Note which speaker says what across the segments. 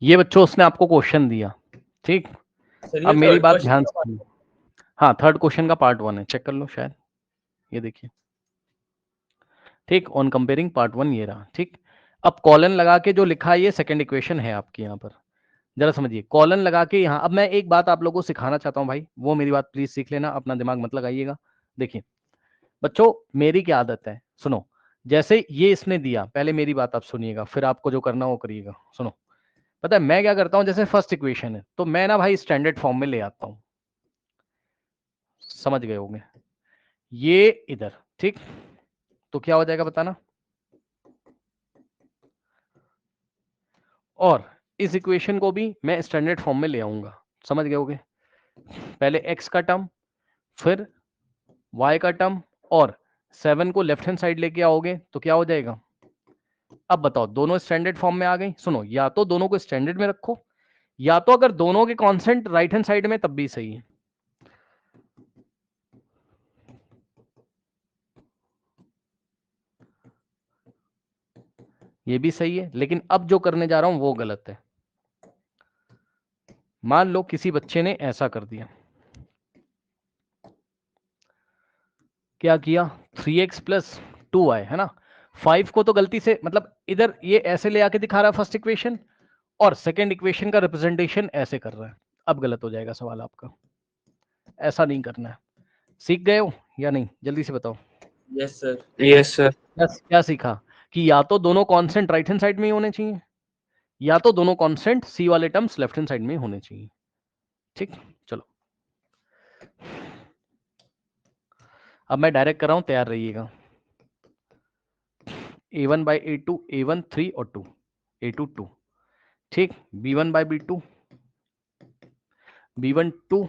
Speaker 1: ये बच्चों उसने आपको क्वेश्चन दिया, ठीक। अब मेरी बात ध्यान से सुनिए। हाँ, थर्ड क्वेश्चन का पार्ट 1 है, चेक कर लो शायद, ये देखिए, ठीक। ऑन कंपेयरिंग पार्ट 1 ये रहा, ठीक। अब कॉलन लगा के जो लिखा है ये सेकंड इक्वेशन है आपकी यहाँ पर, जरा समझिए। कॉलन लगा के यहाँ, अब मैं एक बात आप लोगों को सिखाना चाहता हूँ भाई, वो मेरी बात प्लीज सीख लेना, अपना दिमाग मत लगाइएगा। देखिए बच्चों, मेरी क्या आदत है, सुनो। जैसे ये इसने दिया, पहले मेरी बात आप सुनिएगा, फिर आपको जो करना वो करिएगा। सुनो, पता है मैं क्या करता हूँ, जैसे फर्स्ट इक्वेशन है तो मैं ना भाई स्टैंडर्ड फॉर्म में ले आता हूँ, समझ गए होंगे, ये इधर, ठीक। तो क्या हो जाएगा बताना, और इस इक्वेशन को भी मैं स्टैंडर्ड फॉर्म में ले आऊंगा, समझ गए होगे। पहले x का टर्म, फिर y का टर्म, और 7 को लेफ्ट हैंड साइड लेके आओगे तो क्या हो जाएगा। अब बताओ, दोनों स्टैंडर्ड फॉर्म में आ गई। सुनो, या तो दोनों को स्टैंडर्ड में रखो, या तो अगर दोनों के कांस्टेंट राइट हैंड साइड में तब भी सही है। ये भी सही है, लेकिन अब जो करने जा रहा हूं वो गलत है। मान लो किसी बच्चे ने ऐसा कर दिया, क्या किया, 3x प्लस 2y है ना, 5 को तो गलती से, मतलब इधर ये ऐसे ले आके दिखा रहा है फर्स्ट इक्वेशन, और सेकेंड इक्वेशन का रिप्रेजेंटेशन ऐसे कर रहा है। अब गलत हो जाएगा सवाल आपका, ऐसा नहीं करना है। सीख गए हो या नहीं, जल्दी से बताओ।
Speaker 2: Yes sir, yes sir.
Speaker 1: क्या सीखा, कि या तो दोनों कांस्टेंट राइट हैंड साइड में ही होने चाहिए, या तो दोनों कांस्टेंट सी वाले टर्म्स लेफ्ट हैंड साइड में ही होने चाहिए, ठीक। चलो अब मैं डायरेक्ट कर रहा हूं, तैयार रहिएगा। a1 बाई a2, a1 3 और 2, a2 2, ठीक। b1 बाई b2, b1 2,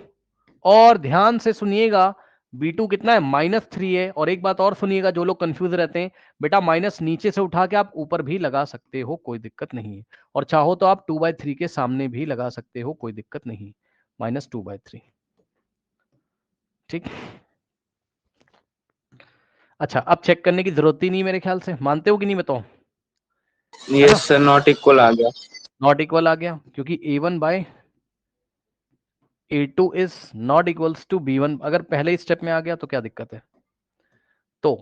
Speaker 1: और ध्यान से सुनिएगा, b2 कितना है, -3 है। और एक बात और सुनिएगा, जो लोग कंफ्यूज रहते हैं, बेटा माइनस नीचे से उठा के आप ऊपर भी लगा सकते हो, कोई दिक्कत नहीं है। और चाहो तो आप 2/3 के सामने भी लगा सकते हो, कोई दिक्कत नहीं, -2/3, ठीक। अच्छा, अब चेक करने की जरूरत ही नहीं मेरे ख्याल से, मानते हो कि नहीं बताओ।
Speaker 2: यस सर, नॉट इक्वल आ गया।
Speaker 1: नॉट इक्वल आ गया, क्योंकि a1 by a2 is not equals to b1। अगर पहले स्टेप में आ गया तो क्या दिक्कत है। तो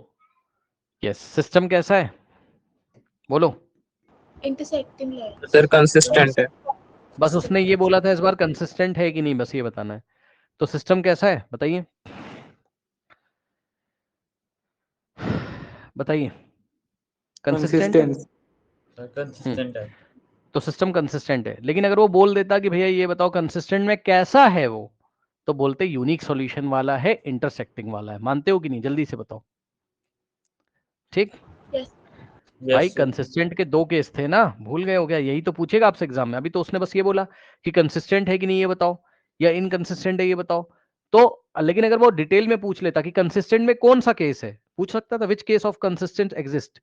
Speaker 1: यस, सिस्टम कैसा है बोलो।
Speaker 3: इंटरसेक्टिंग है
Speaker 2: सर कंसिस्टेंट है।
Speaker 1: बस उसने ये बोला था इस बार कंसिस्टेंट है कि नहीं, बस ये बताना है। तो सिस्टम कैसा है बताइए, बताइए। कंसिस्टेंट है,
Speaker 2: कंसिस्टेंट है।
Speaker 1: तो सिस्टम कंसिस्टेंट है। लेकिन अगर वो बोल देता कि भैया ये बताओ कंसिस्टेंट में कैसा है वो, तो बोलते यूनिक सॉल्यूशन वाला है, इंटरसेक्टिंग वाला है। मानते हो कि नहीं, जल्दी से बताओ, ठीक।
Speaker 3: यस
Speaker 1: भाई
Speaker 2: यस सर।
Speaker 1: कंसिस्टेंट के दो केस थे ना, भूल गए हो क्या, यही तो पूछेगा आपसे एग्जाम में। अभी तो उसने बस ये बोला कि कंसिस्टेंट है कि नहीं ये बताओ, या इनकंसिस्टेंट है ये बताओ। तो लेकिन अगर वो डिटेल में पूछ लेता कि कंसिस्टेंट में कौन सा केस है, पूछ सकता था, which case of consistent exist.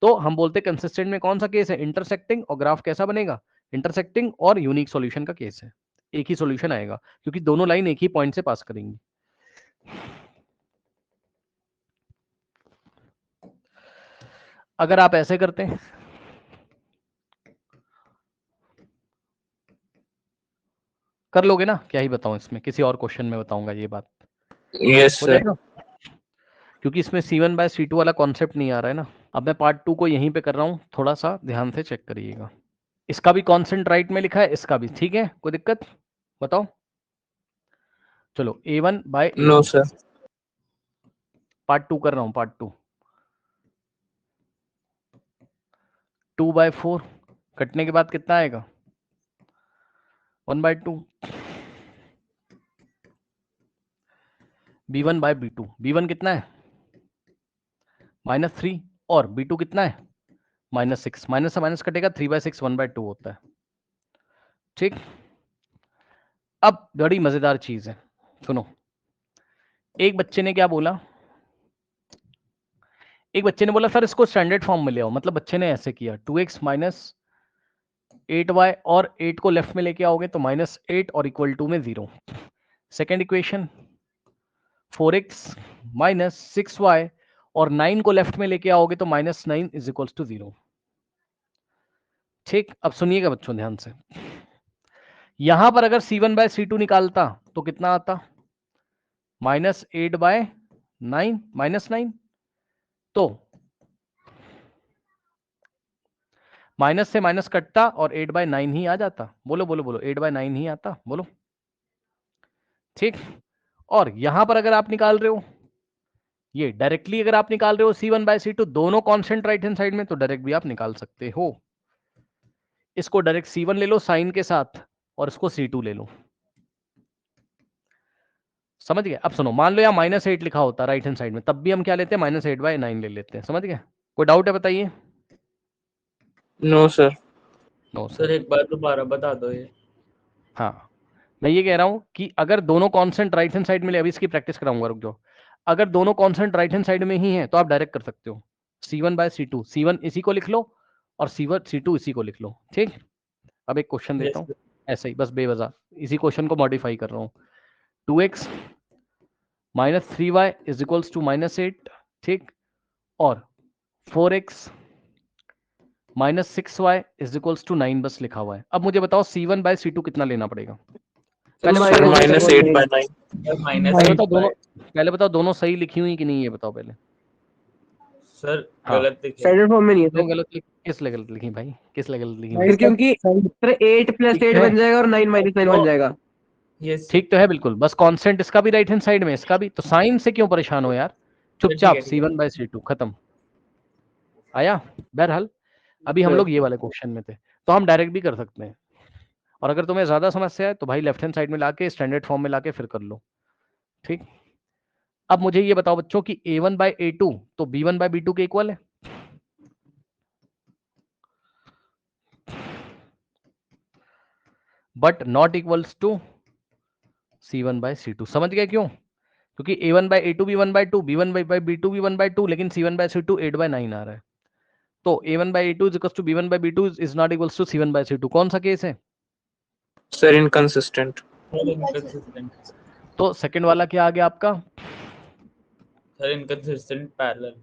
Speaker 1: तो हम बोलते कंसिस्टेंट में कौन सा केस है, इंटरसेक्टिंग, और ग्राफ कैसा बनेगा, इंटरसेक्टिंग और यूनिक सॉल्यूशन का केस है, एक ही सॉल्यूशन आएगा, क्योंकि दोनों लाइन एक ही पॉइंट से पास करेंगी। अगर आप ऐसे करते हैं, कर लोगे ना, क्या ही बताऊं इसमें, किसी और क्वेश्चन में बताऊंगा ये बात,
Speaker 2: यस
Speaker 1: हो
Speaker 2: सर।
Speaker 1: जाएगा, क्योंकि इसमें C1 बाय C2 वाला कॉन्सेप्ट नहीं आ रहा है ना। अब मैं पार्ट 2 को यहीं पे कर रहा हूं, थोड़ा सा ध्यान से चेक करिएगा। इसका भी कॉन्सेंट राइट में लिखा है, इसका भी, ठीक है, कोई दिक्कत बताओ। चलो A1 bye
Speaker 2: no
Speaker 1: A2,
Speaker 2: sir.
Speaker 1: Part 2 कर रहा हूं, पार्ट 2, 2/4 कटने के बाद कितना आएगा, 1/2, B1 बाय B2, B1 कितना है -3, और B2 कितना है -6, माइनस से माइनस कटेगा, 3/6 1/2 होता है, ठीक। अब बड़ी मजेदार चीज है, सुनो। एक बच्चे ने क्या बोला, एक बच्चे ने बोला सर इसको स्टैंडर्ड फॉर्म में ले आओ। मतलब बच्चे ने ऐसे किया, 2x माइनस 8y, और 8 को लेफ्ट में लेके आओगे तो -8 और इक्वल टू में 0। Second equation 4x minus 6y, और 9 को लेफ्ट में लेके आओगे तो -9 इज इक्वल टू 0, ठीक। अब सुनिएगा बच्चों ध्यान से, यहां पर अगर C1/C2 निकालता तो कितना आता? -8/9 -9। तो माइनस से माइनस कटता और 8/9 ही आ जाता। बोलो बोलो बोलो, 8/9 ही आता। बोलो, ठीक। और यहां पर अगर आप निकाल रहे हो, ये डायरेक्टली अगर आप निकाल रहे हो C1/C2 दोनों कांस्टेंट राइट हैंड साइड में, तो डायरेक्ट भी आप निकाल सकते हो। इसको डायरेक्ट C1 ले लो साइन के साथ और इसको C2 ले लो। समझ गए? अब सुनो, मान लो यहाँ -8 लिखा होता राइट हैंड साइड में, तब भी हम क्या लेते हैं? -8/9 ले लेते हैं। समझ गए? कोई डाउट है बताइए?
Speaker 2: No sir.
Speaker 1: नो
Speaker 2: सर एक बार दोबारा बता दो ये।
Speaker 1: हाँ, मैं ये कह रहा हूं कि अगर दोनों कांस्टेंट राइट हैंड साइड में ले, अभी इसकी प्रैक्टिस कराऊंगा, रुक जाओ। अगर दोनों कांस्टेंट राइट हैंड साइड में ही हैं तो आप डायरेक्ट कर सकते हो C1/C2। C1 इसी को लिख लो और C2 इसी को लिख लो, ठीक। अब एक क्वेश्चन देता हूँ ऐसे ही, बस बेवजह इसी क्वेश्चन को मॉडिफाई कर रहा हूँ। 2x - 3y is equals to -8, ठीक। और 4x - 6y is equals to 9 बस लिखा हुआ है। अब मुझे बताओ C1/C2 कितना लेना पड़ेगा?
Speaker 2: -8/9।
Speaker 1: पहले बताओ दोनों सही लिखी हुई कि नहीं, ये बताओ पहले।
Speaker 2: सर
Speaker 1: हाँ।
Speaker 2: गलत लिखी।
Speaker 4: स्टैंडर्ड फॉर्म में नहीं है
Speaker 1: क्यों
Speaker 4: सर।
Speaker 1: गलत किस लिए गलत लिखी भाई? किस लिए गलत लिखी?
Speaker 4: फिर क्योंकि सर 8 + 8 बन जाएगा और 9 - 9 बन जाएगा।
Speaker 1: ठीक तो है बिल्कुल, बस कांस्टेंट इसका भी राइट हैंड साइड में, इसका भी। तो साइन से क्यों परेशान हो यार? चुपचाप C1/C2 खत्म। आया? बहरहाल अभी हम लोग ये वाले क्वेश्चन में थे, तो हम डायरेक्ट भी कर सकते हैं। और अगर तुम्हें ज्यादा समस्या है तो भाई लेफ्ट हैंड साइड में लाके स्टैंडर्ड फॉर्म में लाके फिर कर लो, ठीक। अब मुझे ये बताओ बच्चों कि A1/A2 तो B1/B2 के इक्वल है। But not equals to C1/C2। समझ गए क्यों? क्योंकि A1/A2 भी 1/2, B1/B2 भी 1/2, लेकिन C1/C2 8/9 आ रहा है। तो A1/A2 is equals to B1/B2 is not equals to C1/C2। कौन सा केस है?
Speaker 2: Sir inconsistent.
Speaker 1: तो सेकंड वाला क्या आ गया आपका?
Speaker 2: Sir inconsistent parallel.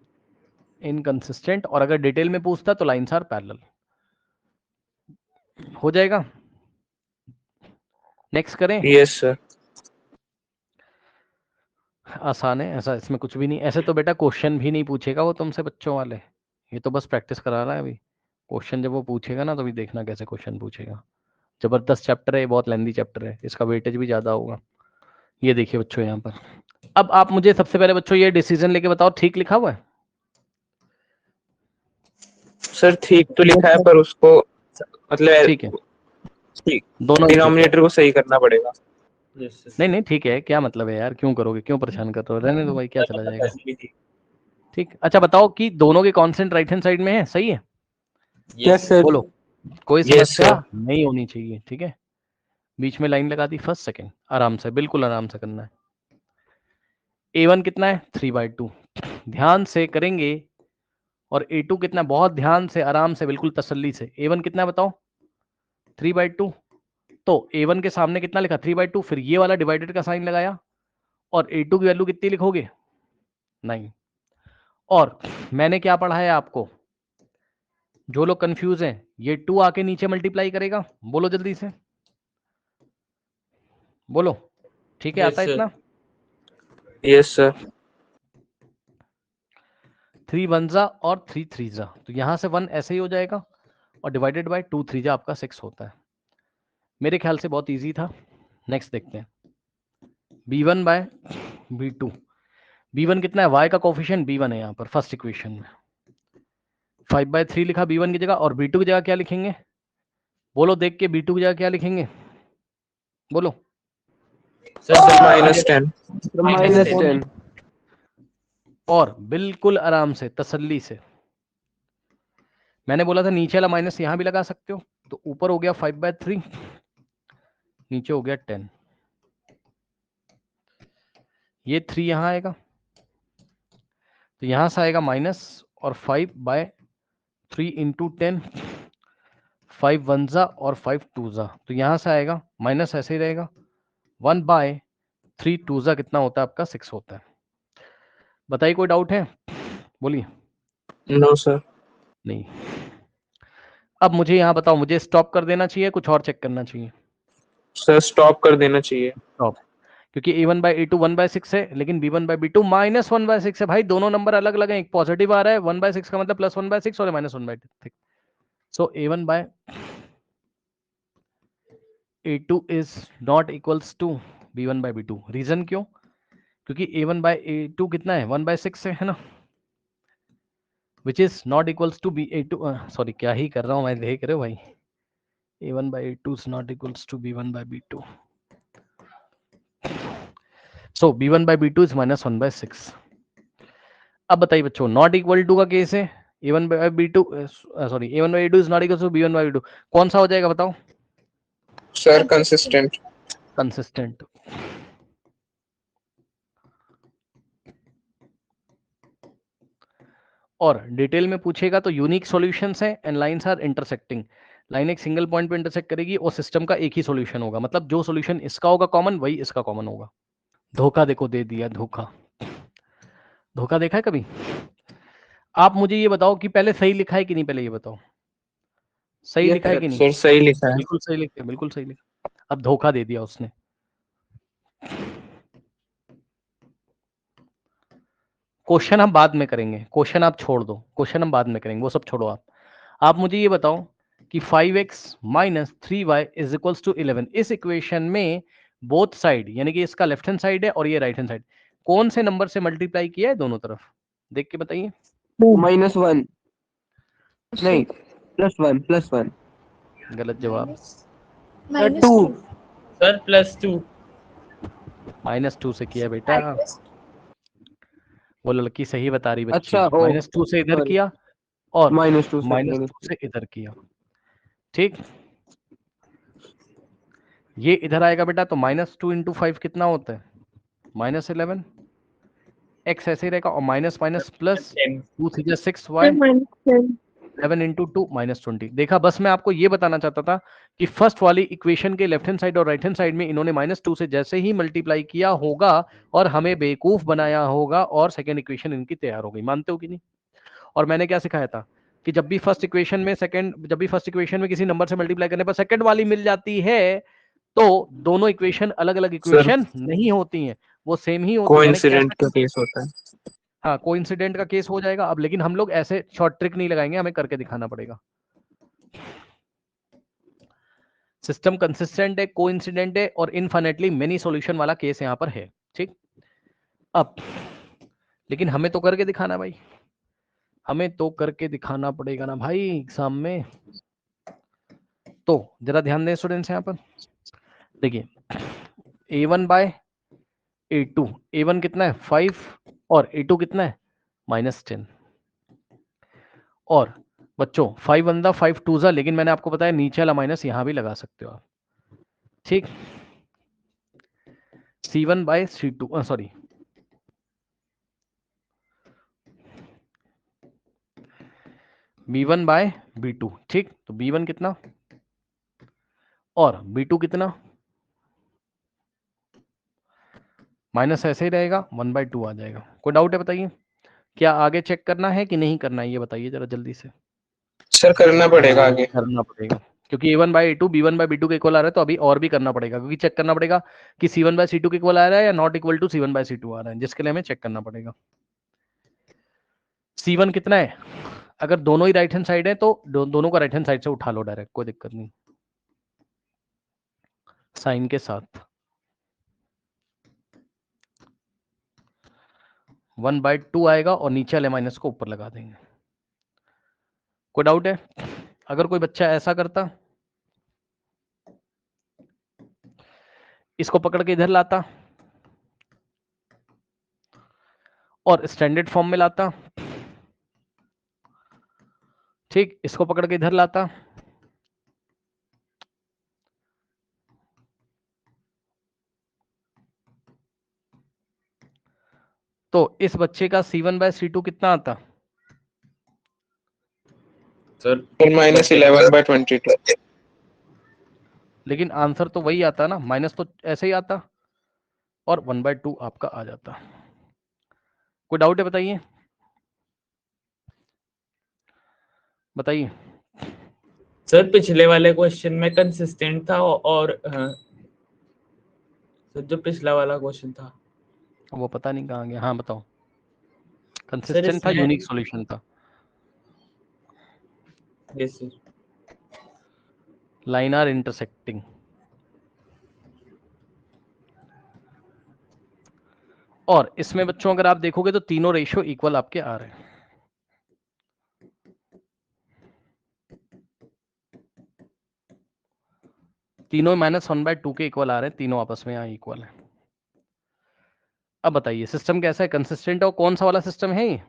Speaker 1: इनकंसिस्टेंट, और अगर डिटेल में पूछता तो लाइन्स आर पैरेलल। हो जाएगा? नेक्स्ट करें?
Speaker 2: Yes sir.
Speaker 1: आसान है, ऐसा इसमें कुछ भी नहीं। ऐसे तो बेटा क्वेश्चन भी नहीं पूछेगा वो तुमसे बच्चों वाले, ये तो बस प्रैक्टिस करा रहा है अभी। क्वेश्चन जब वो पूछेगा ना तो भी देखना कैसे क्वेश्चन पूछेगा। जबरदस्त चैप्टर है, बहुत लेंदी चैप्टर है, इसका वेटेज भी ज्यादा होगा। ये देखिए बच्चों यहाँ पर। अब आप मुझे सबसे पहले बच्चों ये डिसीजन लेके बताओ, ठीक लिखा हुआ है?
Speaker 2: सर ठीक तो लिखा है पर उसको मतलब
Speaker 1: ठीक है,
Speaker 2: ठीक
Speaker 1: दोनों
Speaker 2: डिनोमिनेटर को सही करना पड़ेगा।
Speaker 1: नहीं नहीं ठीक है, क्या मतलब है यार, क्यों करोगे, क्यों परेशान कर रहे हो? रहने दो भाई, क्या चला जाएगा। ठीक, अच्छा बताओ कि दोनों के कांस्टेंट राइट हैंड साइड में है, सही है?
Speaker 4: Yes sir.
Speaker 1: बोलो, कोई
Speaker 2: Yes,
Speaker 1: समस्या
Speaker 2: sir.
Speaker 1: नहीं होनी चाहिए, ठीक है। बीच में लाइन लगा दी, फर्स्ट सेकंड, आराम से, बिल्कुल आराम से करना है। A1 कितना है? 3/2। ध्यान से करेंगे। और A2 कितना? बहुत ध्यान से, आराम से, बिल्कुल तसल्ली से। A1 कितना है बताओ? 3/2। तो A1 के सामने कितना लिखा? 3/2। फिर ये वाला डिवाइडेड का साइन लगाया और A2 की वैल्यू कितनी लिखोगे? 9। और मैंने क्या पढ़ाया आपको? जो लोग कंफ्यूज हैं, ये 2 आके नीचे मल्टीप्लाई करेगा। बोलो जल्दी से, बोलो। ठीक है, आता है इतना?
Speaker 2: Yes sir.
Speaker 1: 3 1 और 3 3 तो यहां से 1 ऐसे ही हो जाएगा और डिवाइडेड बाय 2 3 आपका 6 होता है। मेरे ख्याल से बहुत इजी था। नेक्स्ट देखते हैं। B1/B2। B1 कितना है? y का कोफिशिएंट B1 है यहाँ पर फर्स्ट इक्वेशन में। 5/3 लिखा B1 की जगह, और B2 की जगह क्या लिखेंगे? बोलो देख के, B2 की जगह क्या लिखेंगे? बोलो।
Speaker 2: -10।
Speaker 4: -10।
Speaker 1: और बिल्कुल आराम से, तसल्ली से। मैंने बोला था नीचे वाला माइनस यहां भी लगा सकते हो, तो ऊपर हो गया 5/3, नीचे हो गया 10। ये 3 यहां आएगा, तो यहां से आएगा माइनस, और 5/3 इंटू 10, 5 1 और 5 2 तो यहां से आएगा माइनस, ऐसे ही रहेगा। 1/3 2 कितना होता है आपका? 6 होता है। बताइए, कोई डाउट है? बोलिए।
Speaker 2: No sir.
Speaker 1: नहीं। अब मुझे यहाँ बताओ, मुझे स्टॉप कर देना चाहिए, कुछ और चेक करना चाहिए?
Speaker 2: सर स्टॉप कर देना चाहिए।
Speaker 1: स्टॉप, क्योंकि a1 बाई a2 1/6 है, लेकिन b1 बाई b2 -1/6 है। भाई दोनों नंबर अलग अलग हैं, एक पॉजिटिव आ रहा है 1/6 का मतलब +1/6 और -1/6। So a1 by a2 is not equals to b1 by b2। Reason क्यों? क्योंकि a1 बाय a2 कितना है 1/6 है ना, which is not equals to a2, sorry क्या ही कर रहा हूं मैं, देख रहे हो भाई, a1 by a2 is not equals to b1 by b2। So b1 by b2 is -1/6। अब बताइए बच्चों, नॉट इक्वल टू का केस है, a1 by b2 sorry a1 by a2 is not equal to b1 by b2, कौन सा हो जाएगा बताओ?
Speaker 2: Sir consistent.
Speaker 1: कंसिस्टेंट। और डिटेल में पूछेगा तो यूनिक सॉल्यूशंस है and lines are intersecting. Line एक सिंगल पॉइंट पे इंटरसेक्ट करेगी और सिस्टम का एक ही सॉल्यूशन होगा, मतलब जो सॉल्यूशन इसका होगा कॉमन वही इसका कॉमन होगा। धोखा देखो दे दिया, धोखा। धोखा देखा है कभी? आप मुझे ये बताओ कि पहले सही लिखा है कि नहीं, पहले ये बताओ सही लिखा है कि नहीं?
Speaker 2: सर सही लिखा है।
Speaker 1: बिल्कुल सही लिखा है, बिल्कुल सही लिखा। अब धोखा दे दिया उसने। क्वेश्चन हम बाद में करेंगे, क्वेश्चन आप छोड़ दो, क्वेश्चन हम बाद में करेंगे, वो सब छोड़ो। आप मुझे ये बताओ कि 5x minus 3y is equals to 11, इस इक्वेशन में बोथ साइड यानी कि इसका लेफ्ट हैंड साइड है और ये राइट हैंड साइड, कौन से नंबर से मल्टीप्लाई किया है दोनों तरफ, देख के बताइए।
Speaker 4: -1 नहीं +1
Speaker 1: गलत जवाब।
Speaker 3: -2
Speaker 2: सर +2।
Speaker 1: -2 से किया बेटा, वो लड़की सही बता रही बच्ची।
Speaker 4: अच्छा, ओ
Speaker 1: -2 से इधर
Speaker 4: सॉरी,
Speaker 1: किया और
Speaker 4: -2 से
Speaker 1: -2 से इधर किया, ठीक। ये इधर आएगा बेटा, तो -2 × 5 कितना होता है -11, x ऐसे ही रहेगा और माइनस माइनस प्लस 2 3 6y 11 × 2 -20। देखा, बस मैं आपको ये बताना चाहता था कि फर्स्ट वाली इक्वेशन के लेफ्ट हैंड साइड और राइट हैंड साइड में इन्होंने -2 से जैसे ही मल्टीप्लाई किया होगा और हमें बेवकूफ बनाया होगा और सेकेंड इक्वेशन इनकी तैयार हो गई। मानते हो कि नहीं? और मैंने क्या सिखाया था कि जब भी फर्स्ट इक्वेशन में किसी नंबर से मल्टीप्लाई करने पर सेकंड वाली मिल जाती है तो दोनों इक्वेशन अलग अलग
Speaker 2: सर
Speaker 1: इक्वेशन नहीं होती हैं, वो सेम ही होती है। मैंने
Speaker 2: कोइंसिडेंट
Speaker 1: कैसे?
Speaker 2: का केस होता है।
Speaker 1: हाँ, कोइंसिडेंट का केस हो जाएगा अब, लेकिन हम लोग ऐसे शॉर्ट ट्रिक नहीं लगाएंगे, हमें करके दिखाना पड़ेगा। सिस्टम कंसिस्टेंट है, कोइंसिडेंट है और इनफाइनेटली मेनी सॉल्यूशन वाला केस यहां पर है, ठीक। अब लेकिन हमें तो करके दिखाना भाई, हमें तो करके दिखाना पड़ेगा ना भाई एग्जाम में। तो जरा ध्यान दें स्टूडेंट्स, यहां पर देखिए a1 बाय a2, a1 कितना है 5 और a2 कितना है -10। और बच्चों 5 वन दा 5 टू ज़ा, लेकिन मैंने आपको बताया नीचे वाला माइनस यहां भी लगा सकते हो आप, ठीक। c1 bye c2 sorry b1 by b2, ठीक। तो b1 कितना और b2 कितना, माइनस ऐसे ही रहेगा 1/2 आ जाएगा। कोई डाउट है बताइए? क्या आगे चेक करना है कि नहीं करना है, ये बताइए जरा जल्दी से।
Speaker 2: सर करना पड़ेगा आगे।
Speaker 1: करना पड़ेगा, क्योंकि a1 by a2 b1 by b2 के इक्वल आ रहा है, तो अभी और भी करना पड़ेगा, क्योंकि चेक करना पड़ेगा कि c1 बाई c2 के इक्वल आ रहा है या not equal to c1 by c2 आ रहा है, जिसके लिए हमें चेक करना पड़ेगा। c1 कितना है, अगर दोनों ही राइट हैंड साइड है तो दोनों का राइट हैंड साइड से उठा लो डायरेक्ट, कोई दिक्कत नहीं, साइन के साथ। 1/2 आएगा और नीचे वाले माइनस को ऊपर लगा देंगे। कोई डाउट है? अगर कोई बच्चा ऐसा करता, इसको पकड़ के इधर लाता और स्टैंडर्ड फॉर्म में लाता, ठीक, इसको पकड़ के इधर लाता, तो इस बच्चे का c1 बाय c2 कितना आता?
Speaker 2: सर -11/22।
Speaker 1: लेकिन आंसर तो वही आता ना, माइनस तो ऐसे ही आता और 1/2 आपका आ जाता। कोई डाउट है बताइए, बताइए।
Speaker 5: सर पिछले वाले क्वेश्चन में कंसिस्टेंट था और सर जो पिछला वाला क्वेश्चन था
Speaker 1: वो पता नहीं कहाँ गया। हाँ बताओ। कंसिस्टेंट था, यूनिक सॉल्यूशन था।
Speaker 5: Yes sir.
Speaker 1: Line are intersecting. और इसमें बच्चों अगर आप देखोगे तो तीनों रेशियो इक्वल आपके आ रहे हैं। तीनों -1/2 के इक्वल आ रहे हैं, तीनों आपस में यहाँ इक्वल है। अब बताइए सिस्टम कैसा है, कंसिस्टेंट और कौन सा वाला सिस्टम है ये,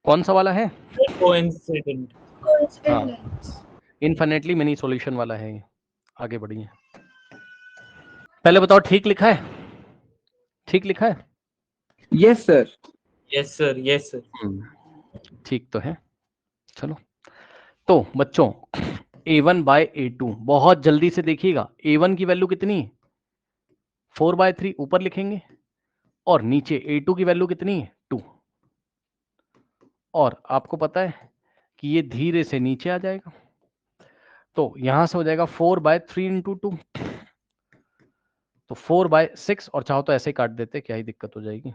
Speaker 1: कौन सा वाला है?
Speaker 5: कोइंसिडेंट।
Speaker 3: Coincident
Speaker 1: हाँ,
Speaker 3: lines.
Speaker 1: इनफिनिटली मिनी सॉल्यूशन वाला है ये। आगे बढ़िए, पहले बताओ ठीक लिखा है? ठीक लिखा है?
Speaker 4: Yes sir.
Speaker 5: Yes sir, yes sir.
Speaker 1: ठीक तो है। चलो तो बच्चों A1/A2 बहुत जल्दी से देखिएगा। A1 की वैल्यू कितनी है? 4/3 ऊपर लिखेंगे और नीचे A2 की वैल्यू कितनी है? 2। और आपको पता है कि ये धीरे से नीचे आ जाएगा, तो यहां से हो जाएगा 4/3 × 2, तो 4/6। और चाहो तो ऐसे ही काट देते, क्या ही दिक्कत हो जाएगी।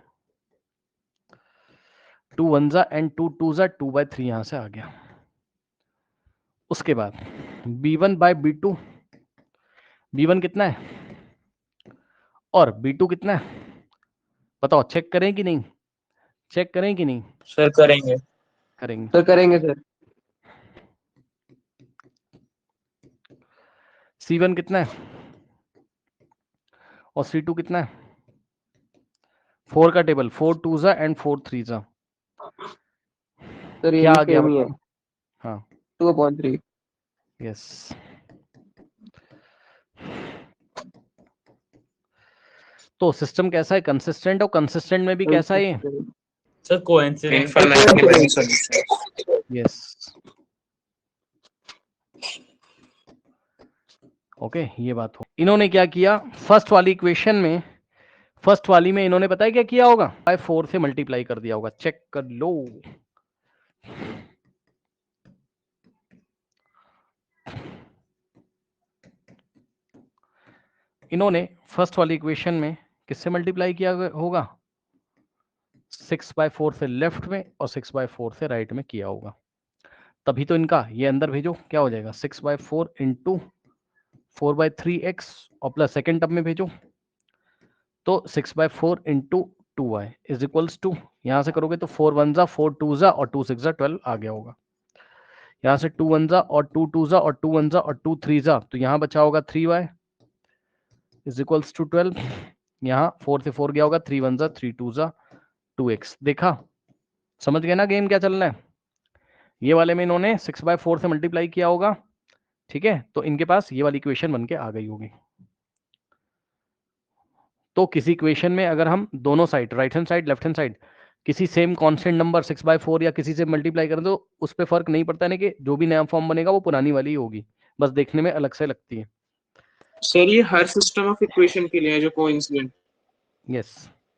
Speaker 1: 2 1 एंड 2 2 2/3 यहां से आ गया। उसके बाद B1/B2, B1 कितना है और B2 कितना है बताओ, चेक करें कि नहीं? चेक करें कि नहीं?
Speaker 5: सर करेंगे।
Speaker 1: करेंगे।
Speaker 4: सर करेंगे सर।
Speaker 1: C1 कितना है और C2 कितना है? 4 का टेबल, 4 2 एंड 4 3।
Speaker 4: सर ये
Speaker 1: क्या
Speaker 4: भी
Speaker 1: आ गया
Speaker 4: सेम ही है।
Speaker 1: बताओ? हाँ
Speaker 4: 2/3।
Speaker 1: यस। तो सिस्टम कैसा है? कंसिस्टेंट। और कंसिस्टेंट में भी कैसा है ये?
Speaker 5: Sir coincident.
Speaker 2: Infinitely many solution.
Speaker 1: Yes. Okay, ये बात हो। इन्होंने क्या किया फर्स्ट वाली इक्वेशन में, फर्स्ट वाली में इन्होंने बताया क्या किया होगा, 4 से मल्टीप्लाई कर दिया होगा। चेक कर लो। इन्होंने फर्स्ट वाली इक्वेशन में किससे मल्टीप्लाई किया होगा? 6/4 से लेफ्ट में और 6/4 से राइट में किया होगा। तभी तो इनका ये अंदर भेजो, क्या हो जाएगा 6/4 × 4/3x और प्लस सेकेंड टर्म में भेजो, तो 6/4 × 2y इज इक्वल्स टू, यहां से करोगे तो 4 1 4 2 और 2 6 12 आ गया होगा। यहां से 2 1 और 2 2 और 2 1 और 2 3, तो यहां बचा होगा 3y इज इक्वल्स टू 12। यहाँ 4 से 4 गया होगा, 3 1 3 2 2x। देखा, समझ गए ना गेम क्या चल रहा है? ये वाले में इन्होंने 6/4 से मल्टीप्लाई किया होगा, ठीक है, तो इनके पास ये वाली इक्वेशन बन के आ गई होगी। तो किसी इक्वेशन में अगर हम दोनों side, right hand side left hand side, किसी सेम कांस्टेंट नंबर 6/4 या किसी से मल्टीप्लाई करें तो उस पर फर्क नहीं पड़ता है कि जो भी नया फॉर्म बनेगा वो पुरानी वाली ही होगी, बस देखने में अलग से लगती है।
Speaker 2: सर ये हर सिस्टम ऑफ इक्वेशन के लिए है जो कोइंसिडेंट।
Speaker 1: यस